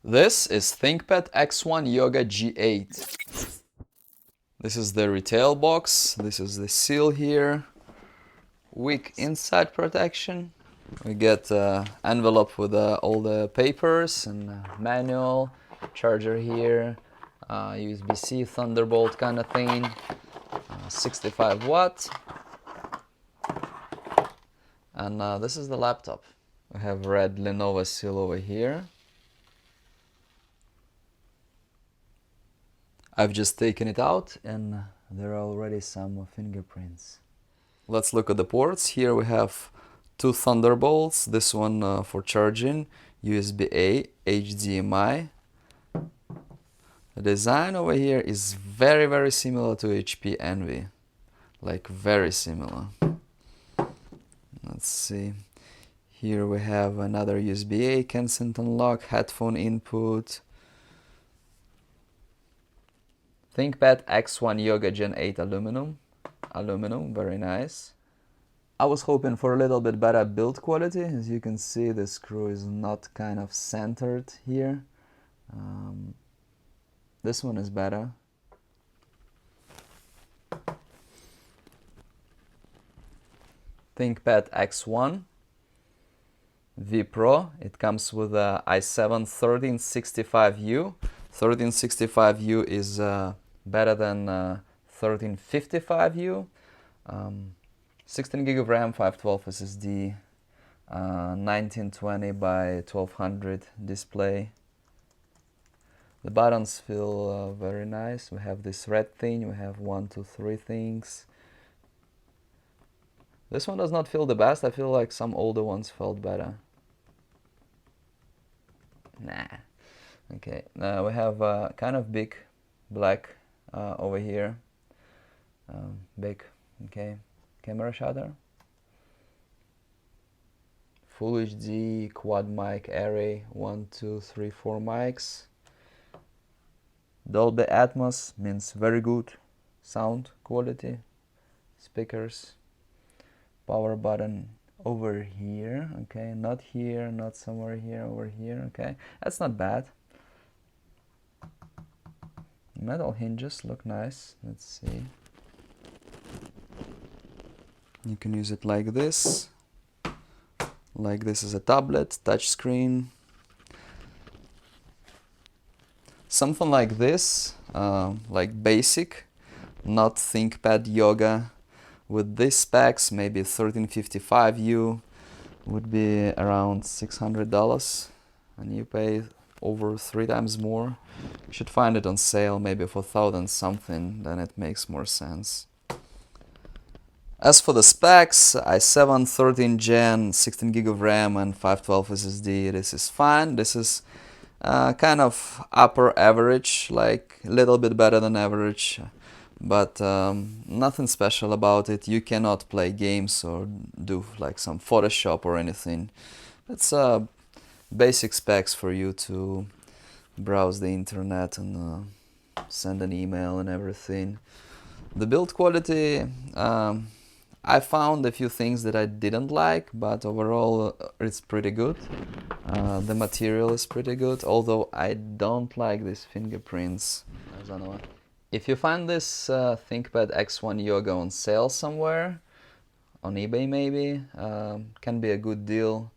This is ThinkPad X1 Yoga G8. This is the retail box. This is the seal here. Weak inside protection. We get envelope with all the papers and manual, charger here, USB-C, Thunderbolt kind of thing, 65 watt. And this is the laptop. We have red Lenovo seal over here. I've just taken it out and there are already some fingerprints. Let's look at the ports. Here we have two Thunderbolts, this one for charging, USB-A, HDMI. The design over here is very similar to HP Envy, like very similar. Let's see. Here we have another USB-A, Kensington lock, headphone input. ThinkPad X1 Yoga Gen 8 aluminum, very nice. I was hoping for a little bit better build quality. As you can see, the screw is not kind of centered here. This one is better. ThinkPad X1 V Pro. It comes with a i7 1365U. 1365U is better than 1355U. 16 gig of RAM, 512 SSD, 1920 by 1200 display. The buttons feel very nice. We have this red thing, we have 1, 2, 3 things. This one does not feel the best. I feel like some older ones felt better. Nah. Okay, now we have a kind of big black over here. Big, okay, camera shutter. Full HD quad mic array, 1, 2, 3, 4 mics. Dolby Atmos means very good sound quality. Speakers. Power button over here, okay, not here, not somewhere here, over here, okay, that's not bad. Metal hinges look nice. Let's see. You can use it like this as a tablet, touch screen. Something like this, like basic, not ThinkPad Yoga. With these specs, maybe 1355U would be around $600, and you pay over 3 times more. You should find it on sale, maybe for 1,000 something, then it makes more sense. As for the specs, i7 13 Gen, 16 gig of RAM and 512 SSD, this is fine. This is kind of upper average, like a little bit better than average, but nothing special about it. You cannot play games or do like some Photoshop or anything. It's basic specs for you to browse the internet and send an email and everything. The build quality, I found a few things that I didn't like, but overall it's pretty good. The material is pretty good, although I don't like these fingerprints. If you find this ThinkPad X1 Yoga on sale somewhere, on eBay maybe, can be a good deal.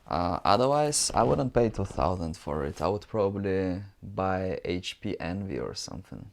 Otherwise, I wouldn't pay 2,000 for it. I would probably buy HP Envy or something.